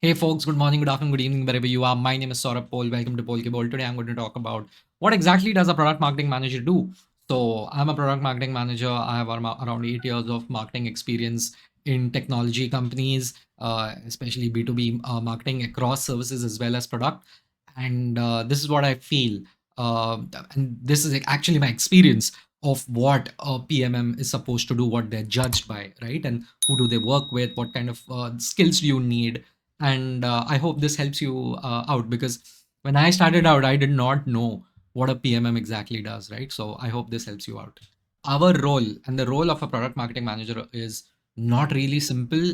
Hey folks, good morning, good afternoon, good evening, wherever you are. My name is Saurabh Paul. Welcome to Paul Ke Bol. Today I'm going to talk about what exactly does a product marketing manager do. So I'm a product marketing manager. I have around 8 years of marketing experience in technology companies, especially B2B marketing across services as well as product. And this is what I feel. And this is actually my experience of what a PMM is supposed to do, what they're judged by, right? And who do they work with? What kind of skills do you need? And I hope this helps you out, because when I started out, I did not know what a PMM exactly does, right? So I hope this helps you out. Our role and the role of a product marketing manager is not really simple,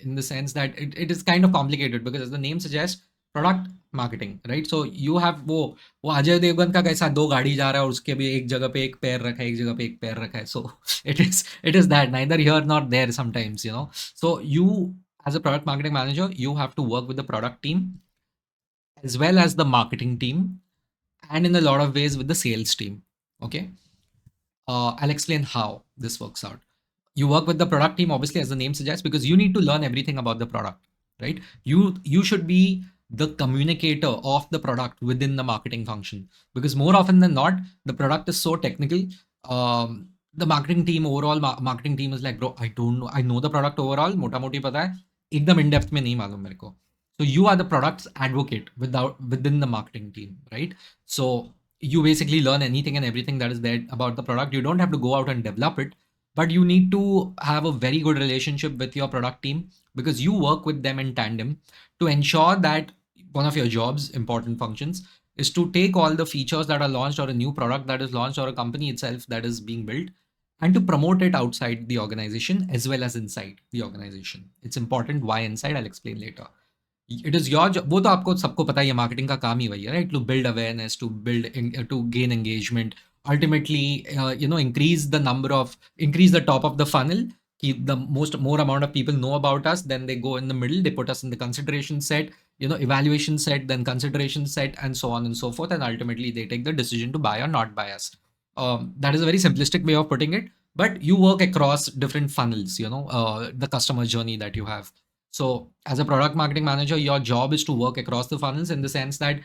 in the sense that it is kind of complicated, because as the name suggests, product marketing, right? So you have वो अजय देवगन का कैसा दो गाड़ी जा रहा है और उसके भी एक जगह पे एक पैर रखा है, एक जगह पे एक पैर रखा है. So it is that neither here nor there sometimes, so you, as a product marketing manager, you have to work with the product team as well as the marketing team, and in a lot of ways with the sales team. Okay. I'll explain how this works out. You work with the product team, obviously, as the name suggests, because you need to learn everything about the product, right? You should be the communicator of the product within the marketing function, because more often than not, the product is so technical. The marketing team, overall marketing team is like, bro, I don't know, I know the product overall, mota moti pata hai, ekdam in depth mein nahi malum mere ko. So you are the product's advocate within the marketing team, right? So you basically learn anything and everything that is there about the product. You don't have to go out and develop it, but you need to have a very good relationship with your product team, because you work with them in tandem to ensure that one of your jobs, important functions, is to take all the features that are launched, or a new product that is launched, or a company itself that is being built, and to promote it outside the organization as well as inside the organization. It's important why inside, I'll explain later. It is your job, वो तो आपको सबको पता ही है, marketing का काम ही वही है, right? To build awareness, to gain engagement, ultimately, increase the top of the funnel. Keep the more amount of people know about us, then they go in the middle, they put us in the consideration set, evaluation set, then consideration set, and so on and so forth, and ultimately they take the decision to buy or not buy us. That is a very simplistic way of putting it, but you work across different funnels, the customer journey that you have. So as a product marketing manager, your job is to work across the funnels, in the sense that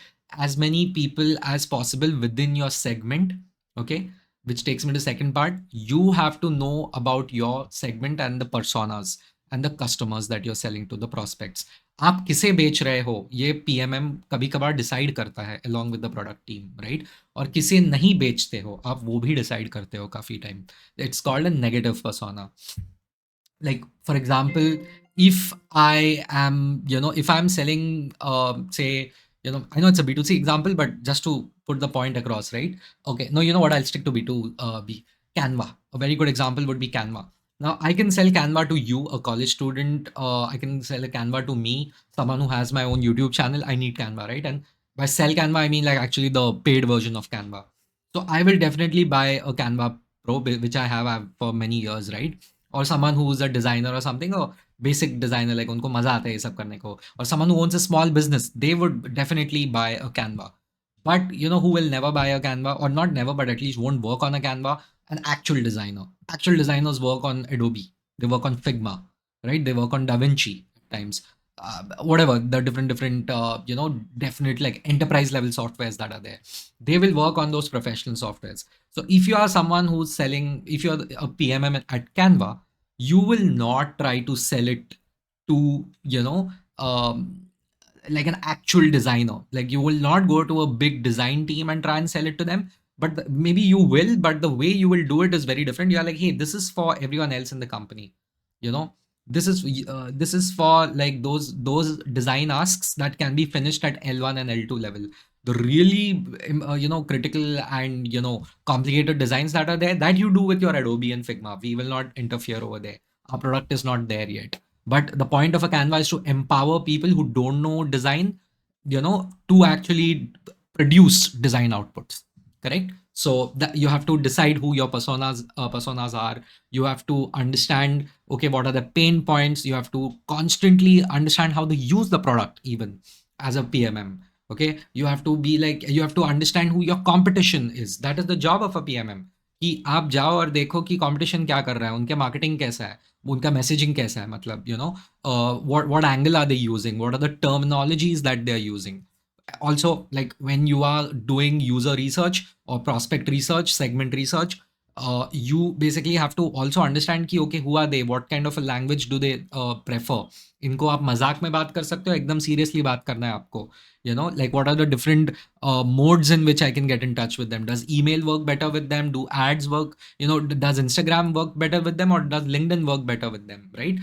as many people as possible within your segment, okay, which takes me to the second part. You have to know about your segment and the personas and the customers that you're selling to, the prospects. आप किसे बेच रहे हो, ये PMM कभी कभार decide करता है along with the product team, right? और किसे नहीं बेचते हो आप, वो भी डिसाइड करते हो काफी time. It's called a negative persona. Like, for example, if I am, if I'm selling, say, I know it's a B2C example, but just to put the point across, right? Okay, no, you know what, I'll stick to B2B. Canva, a very good example would be Canva. Now I can sell Canva to you, a college student. I can sell a Canva to me, someone who has my own YouTube channel. I need Canva, right? And by sell Canva, I mean like actually the paid version of Canva. So I will definitely buy a Canva Pro, which I have for many years, right? Or someone who is a designer or something, or basic designer, like उनको मजा आता है ये सब करने को, or someone who owns a small business, they would definitely buy a Canva. But who will never buy a Canva, or not never, but at least won't work on a Canva? An actual designer. Actual designers work on Adobe, they work on Figma, right? They work on DaVinci at times. Whatever the different definite, like, enterprise level softwares that are there, they will work on those professional softwares. So if you are someone who's selling, if you're a PMM at Canva, you will not try to sell it to, like an actual designer. Like, you will not go to a big design team and try and sell it to them. But maybe you will, but the way you will do it is very different. You're like, hey, this is for everyone else in the company. You know, this is for like those design asks that can be finished at L1 and L2 level. The really critical and complicated designs that are there, that you do with your Adobe and Figma. We will not interfere over there. Our product is not there yet. But the point of a Canva is to empower people who don't know design, to actually produce design outputs. Correct? So that you have to decide who your personas are. You have to understand, okay, what are the pain points. You have to constantly understand how to use the product, even as a PMM. Okay, you have to be like, you have to understand who your competition is. That is the job of a PMM. कि आप जाओ और देखो कि competition क्या कर रहा है, उनके मार्केटिंग कैसा है, उनका मैसेजिंग कैसा है, मतलब what angle are they using, what are the terminologies that they are using. Also, like when you are doing user research or prospect research, segment research, you basically have to also understand कि okay, who are they, what kind of a language do they prefer. इनको आप मजाक में बात कर सकते हो, एकदम सीरियसली बात करना है आपको. Like what are the different modes in which I can get in touch with them. Does email work better with them? Do ads work? Does Instagram work better with them, or does LinkedIn work better with them, right?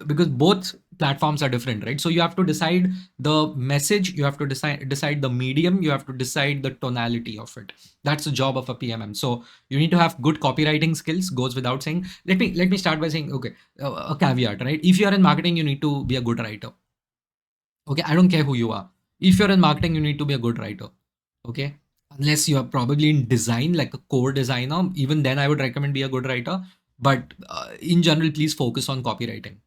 Because both platforms are different, right? So you have to decide the message, you have to decide the medium, you have to decide the tonality of it. That's the job of a PMM. So you need to have good copywriting skills, goes without saying. Let me start by saying, okay, a caveat, right? If you are in marketing, you need to be a good writer. Okay, I don't care who you are. If you're in marketing, you need to be a good writer. Okay, unless you are probably in design, like a core designer, even then I would recommend be a good writer. But in general, please focus on copywriting.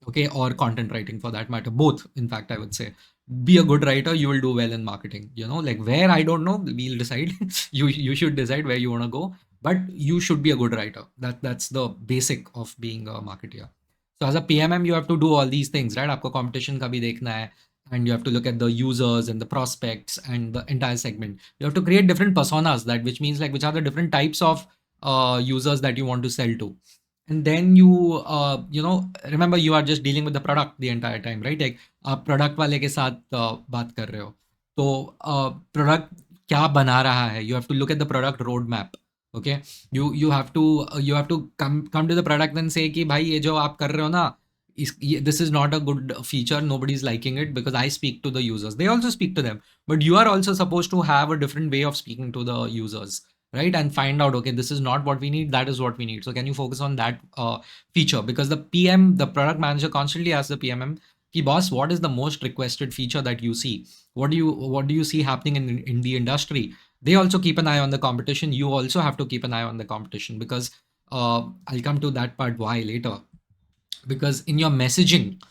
Okay, or content writing for that matter. Both, in fact, I would say. Be a good writer, you will do well in marketing. Like where, I don't know, we'll decide. You should decide where you want to go, but you should be a good writer. That's the basic of being a marketer. So as a PMM, you have to do all these things, right? आपको competition का भी देखना है, and you have to look at the users and the prospects and the entire segment. You have to create different personas, that which means like which are the different types of users that you want to sell to. And then remember, you are just dealing with the product the entire time, right? Like आप product वाले के साथ बात कर रहे हो, तो product क्या बना रहा है, you have to look at the product roadmap. Okay, you have to come to the product and say कि भाई ये जो आप कर रहे हो ना, this is not a good feature, nobody's liking it, because I speak to the users, they also speak to them, but you are also supposed to have a different way of speaking to the users, right? And find out, okay, this is not what we need, that is what we need. So can you focus on that feature? Because the product manager constantly asks the PMM, ki boss, what is the most requested feature that you see? What do you see happening in the industry? They also keep an eye on the competition. You also have to keep an eye on the competition, because I'll come to that part why later. Because in your messaging,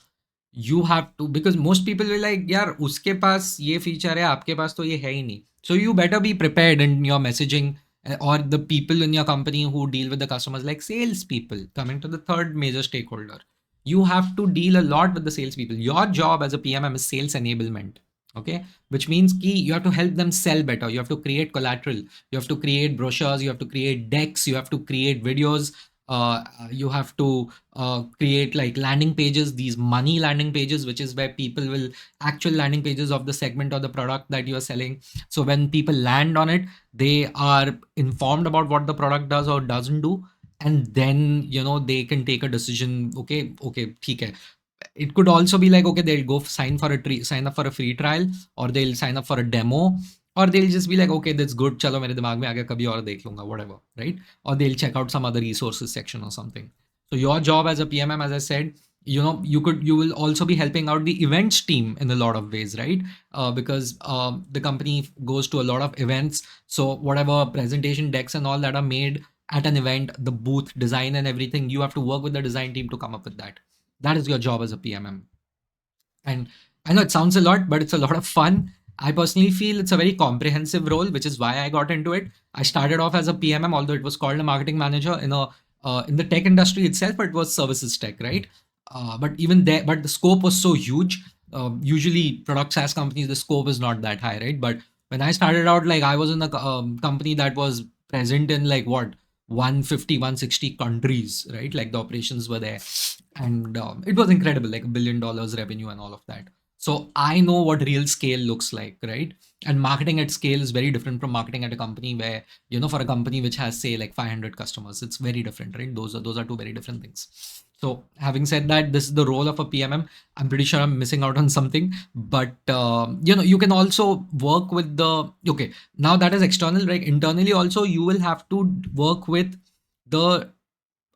you have to, because most people will like, यार उसके पास ये feature है, आपके पास तो ये है ही नहीं. So you better be prepared in your messaging, or the people in your company who deal with the customers, like sales people. Coming to the third major stakeholder, you have to deal a lot with the sales people. Your job as a PMM is sales enablement. Okay, which means key, you have to help them sell better. You have to create collateral, you have to create brochures, you have to create decks, you have to create videos, you have to create like landing pages, these money landing pages, which is where people will, actual landing pages of the segment or the product that you are selling. So when people land on it, they are informed about what the product does or doesn't do, and then they can take a decision. Okay, ठीक है. It could also be like, okay, they'll go sign up for a free trial, or they'll sign up for a demo, or they'll just be like, okay, that's good, chalo mere dimag mein aa gaya, kabhi aur dekh lunga, whatever, right? Or they'll check out some other resources section or something. So your job as a PMM, as I said, you will also be helping out the events team in a lot of ways, right? Because the company goes to a lot of events. So whatever presentation decks and all that are made at an event, the booth design and everything, you have to work with the design team to come up with that. That is your job as a PMM. And I know it sounds a lot, but it's a lot of fun. I personally feel it's a very comprehensive role, which is why I got into it. I started off as a PMM, although it was called a marketing manager in the tech industry itself, but it was services tech, right? But even there, but the scope was so huge. Usually, product SaaS companies, the scope is not that high, right? But when I started out, like I was in a company that was present in like what 150, 160 countries, right? Like the operations were there, and it was incredible, like $1 billion revenue and all of that. So I know what real scale looks like, right? And marketing at scale is very different from marketing at a company where, for a company which has say like 500 customers, it's very different, right? Those are two very different things. So having said that, this is the role of a PMM. I'm pretty sure I'm missing out on something, but you can also work with okay, now that is external, right? Internally also, you will have to work with the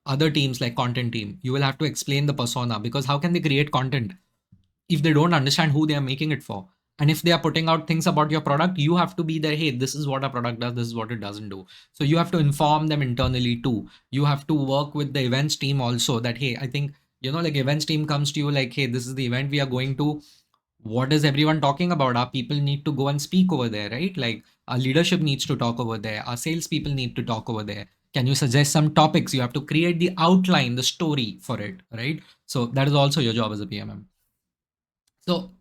other teams, like content team. You will have to explain the persona, because how can they create content if they don't understand who they are making it for? And if they are putting out things about your product, you have to be there. Hey, this is what our product does, this is what it doesn't do. So you have to inform them internally too. You have to work with the events team also, that hey, I think like events team comes to you like, hey, this is the event we are going to, what is everyone talking about? Our people need to go and speak over there, right? Like our leadership needs to talk over there, our sales people need to talk over there. Can you suggest some topics? You have to create the outline, the story for it, right? So that is also your job as a PMM. So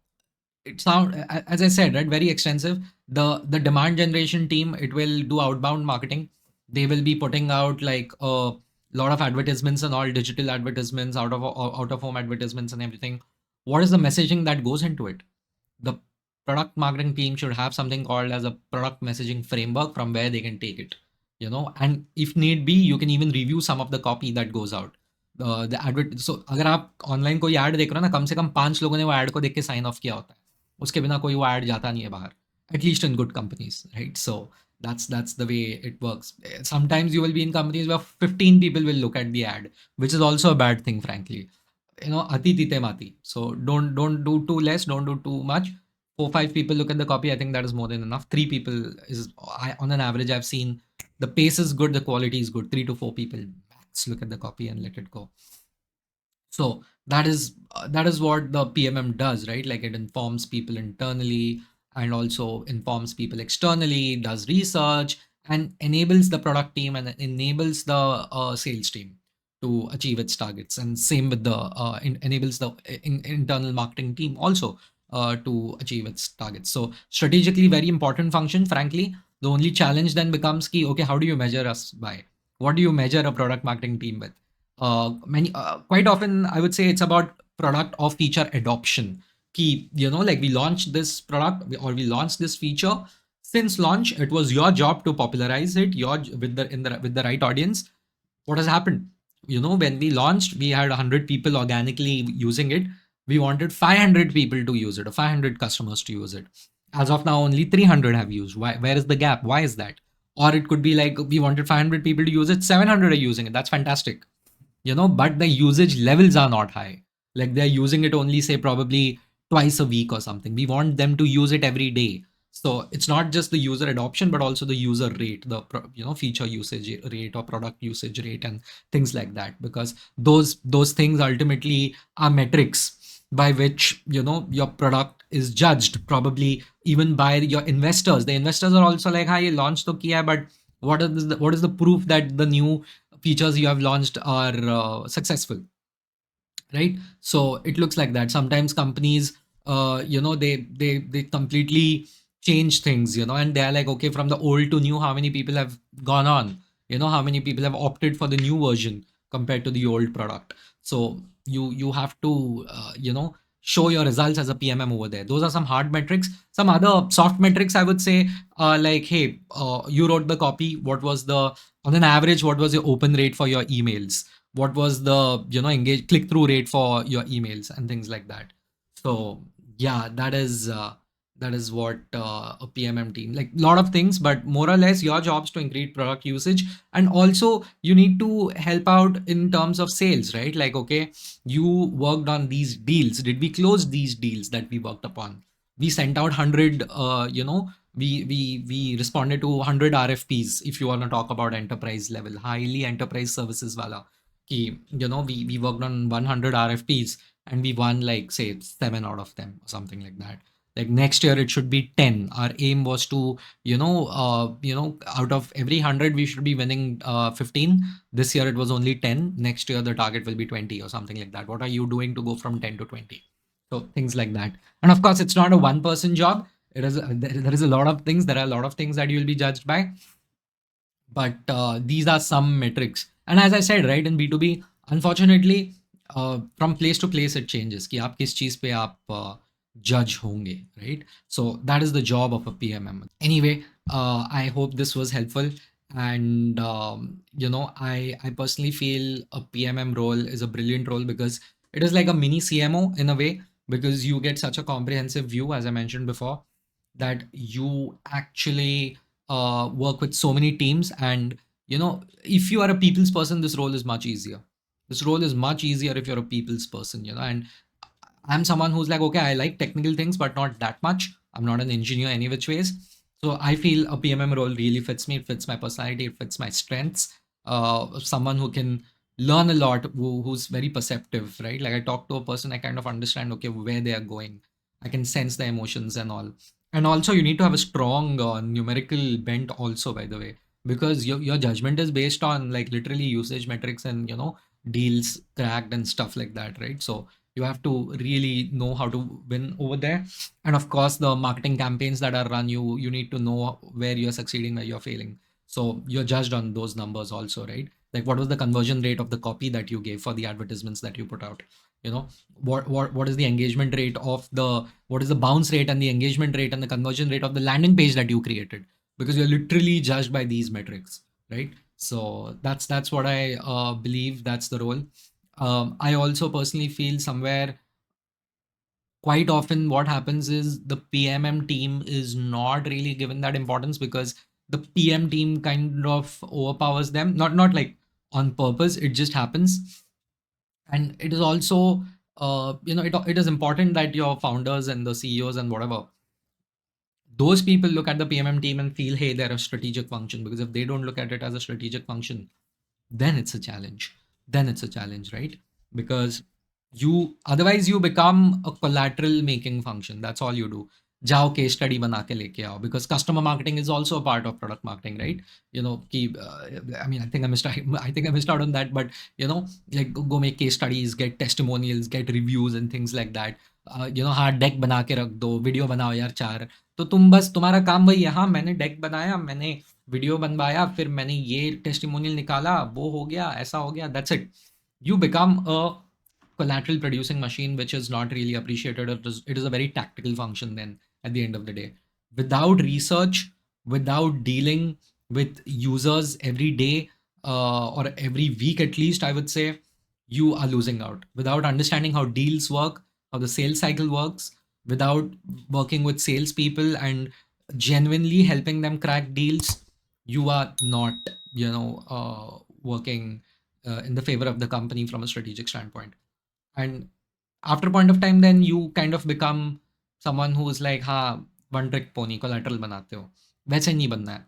it sound as I said, right, very extensive. The demand generation team, it will do outbound marketing. They will be putting out like a lot of advertisements and all, digital advertisements, out of home advertisements and everything. What is the messaging that goes into it? The product marketing team should have something called as a product messaging framework from where they can take it, and if need be, you can even review some of the copy that goes out. The advert, so अगर आप online कोई add देख रहे हो ना, कम से कम 5 लोगों ने वो ऐड को देख के साइन ऑफ किया होता है, उसके बिना कोई वो ऐड जाता नहीं है बाहर, at least in good companies, right? So that's the way it works. Sometimes you will be in companies where 15 people will look at the ad, which is also a bad thing, frankly. Ati tite mati. So don't do too less, don't do too much. 4 5 people look at the copy, I think that is more than enough. 3 people is, on an average, I've seen the pace is good, the quality is good. 3 to 4 people max look at the copy and let it go. So that is what the PMM does, right? Like, it informs people internally and also informs people externally, does research, and enables the product team and enables the sales team to achieve its targets. And same with the enables the internal marketing team also to achieve its targets. So strategically very important function. Frankly, the only challenge then becomes key. Okay, how do you measure us by? What do you measure a product marketing team with? Quite often I would say it's about product or feature adoption. Key, like, we launched this product or we launched this feature. Since launch, it was your job to popularize it, with the right audience. What has happened? When we launched, we had 100 people organically using it. We wanted 500 people to use it, or 500 customers to use it. As of now, only 300 have used. Why? Where is the gap? Why is that? Or it could be like, we wanted 500 people to use it, 700 are using it. That's fantastic. But the usage levels are not high. Like, they're using it only, say, probably twice a week or something. We want them to use it every day. So it's not just the user adoption, but also the user rate, the feature usage rate or product usage rate and things like that, because those things ultimately are metrics by which your product is judged, probably even by your investors. The investors are also like, "Hi, launch to kiya, but what is the proof that the new features you have launched are successful?" Right? So it looks like that. Sometimes companies, they completely change things, and they're like, okay, from the old to new, how many people have gone on? How many people have opted for the new version compared to the old product? So you have to show your results as a PMM over there. Those are some hard metrics. Some other soft metrics, I would say, like, hey, you wrote the copy. What was the, on an average, what was your open rate for your emails? What was the engage click through rate for your emails and things like that? So yeah, that is what a PMM team, like, lot of things, but more or less your job's to increase product usage. And also you need to help out in terms of sales, right? Like, okay, you worked on these deals. Did we close these deals that we worked upon? We sent out 100, we responded to 100 RFPs, if you want to talk about enterprise level, highly enterprise services wala. We worked on 100 RFPs and we won, like, say, 7 out of them or something like that. Like, next year it should be 10. Our aim was to, out of every 100 we should be winning 15. This year it was only 10. Next year the target will be 20 or something like that. What are you doing to go from 10 to 20? So things like that. And of course, it's not a one person job. It is there is a lot of things. There are a lot of things that you will be judged by. But these are some metrics. And as I said, right, in B2B, unfortunately, from place to place it changes कि आप किस चीज पे आप judge होंगे, right? So that is the job of a PMM. Anyway, I hope this was helpful. And I personally feel a PMM role is a brilliant role because it is like a mini CMO in a way, because you get such a comprehensive view, as I mentioned before, that you actually work with so many teams. And if you are a people's person, this role is much easier. This role is much easier if you're a people's person. And I'm someone who's like, okay, I like technical things, but not that much. I'm not an engineer any which ways. So I feel a PMM role really fits me. It fits my personality. It fits my strengths. Someone who can learn a lot, who's very perceptive, right? Like, I talk to a person, I kind of understand, okay, where they are going. I can sense the emotions and all. And also, you need to have a strong numerical bent also, by the way, because your judgment is based on like literally usage metrics and deals cracked and stuff like that, right? So you have to really know how to win over there. And of course, the marketing campaigns that are run, you need to know where you're succeeding, where you're failing. So you're judged on those numbers also, right? Like what was the conversion rate of the copy that you gave for the advertisements that you put out? You know, what is the engagement rate of the what is the bounce rate and the engagement rate and the conversion rate of the landing page that you created? Because you're literally judged by these metrics, right? So that's what I believe. That's the role. I also personally feel somewhere quite often what happens is the PMM team is not really given that importance because the PM team kind of overpowers them. Not like on purpose, it just happens. And it is also it is important that your founders and the CEOs and whatever, those people look at the PMM team and feel, hey, they're a strategic function. Because if they don't look at it as a strategic function, then it's a challenge. Then it's a challenge, right? Because you otherwise you become a collateral making function. That's all you do. जाओ case study बना के लेके आओ, because customer marketing is also a part of product marketing, right? I mean, I think I missed out on that, but like go make case studies, get testimonials, get reviews and things like that. हाँ, deck बना के रख दो, video बनाओ यार चार। तो तुम बस तुम्हारा काम वही है, हाँ मैंने डेक बनाया, मैंने वीडियो बनवाया, फिर मैंने ये टेस्टिमोनियल निकाला, वो हो गया, ऐसा हो गया, that's it. You become a collateral producing machine, which is not really appreciated. It is a very tactical function then at the end of the day. Without research, without dealing with users every day, or every week at least, I would say, you are losing out. Without understanding how deals work, how the sales cycle works, without working with salespeople and genuinely helping them crack deals, you are not, working in the favor of the company from a strategic standpoint. And after a point of time, then you kind of become someone who's like, हाँ, one trick pony, collateral बनाते हो, वैसे नहीं बनना है.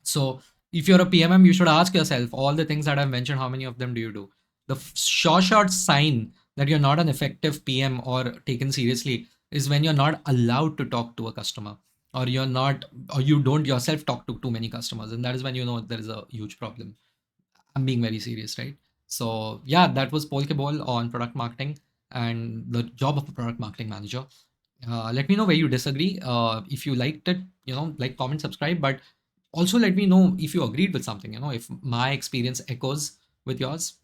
So if you're a PMM, you should ask yourself all the things that I've mentioned, how many of them do you do? The short sign that you're not an effective PM or taken seriously is when you're not allowed to talk to a customer, or you don't yourself talk to too many customers. And that is when you know there is a huge problem. I'm being very serious, right? So yeah, that was Polkeball on product marketing and the job of a product marketing manager. Let me know where you disagree. If you liked it, like, comment, subscribe. But also let me know if you agreed with something. If my experience echoes with yours.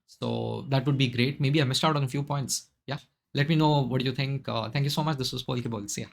So that would be great. Maybe I missed out on a few points. Yeah, let me know what do you think. Thank you so much. This was Polkeball. See ya.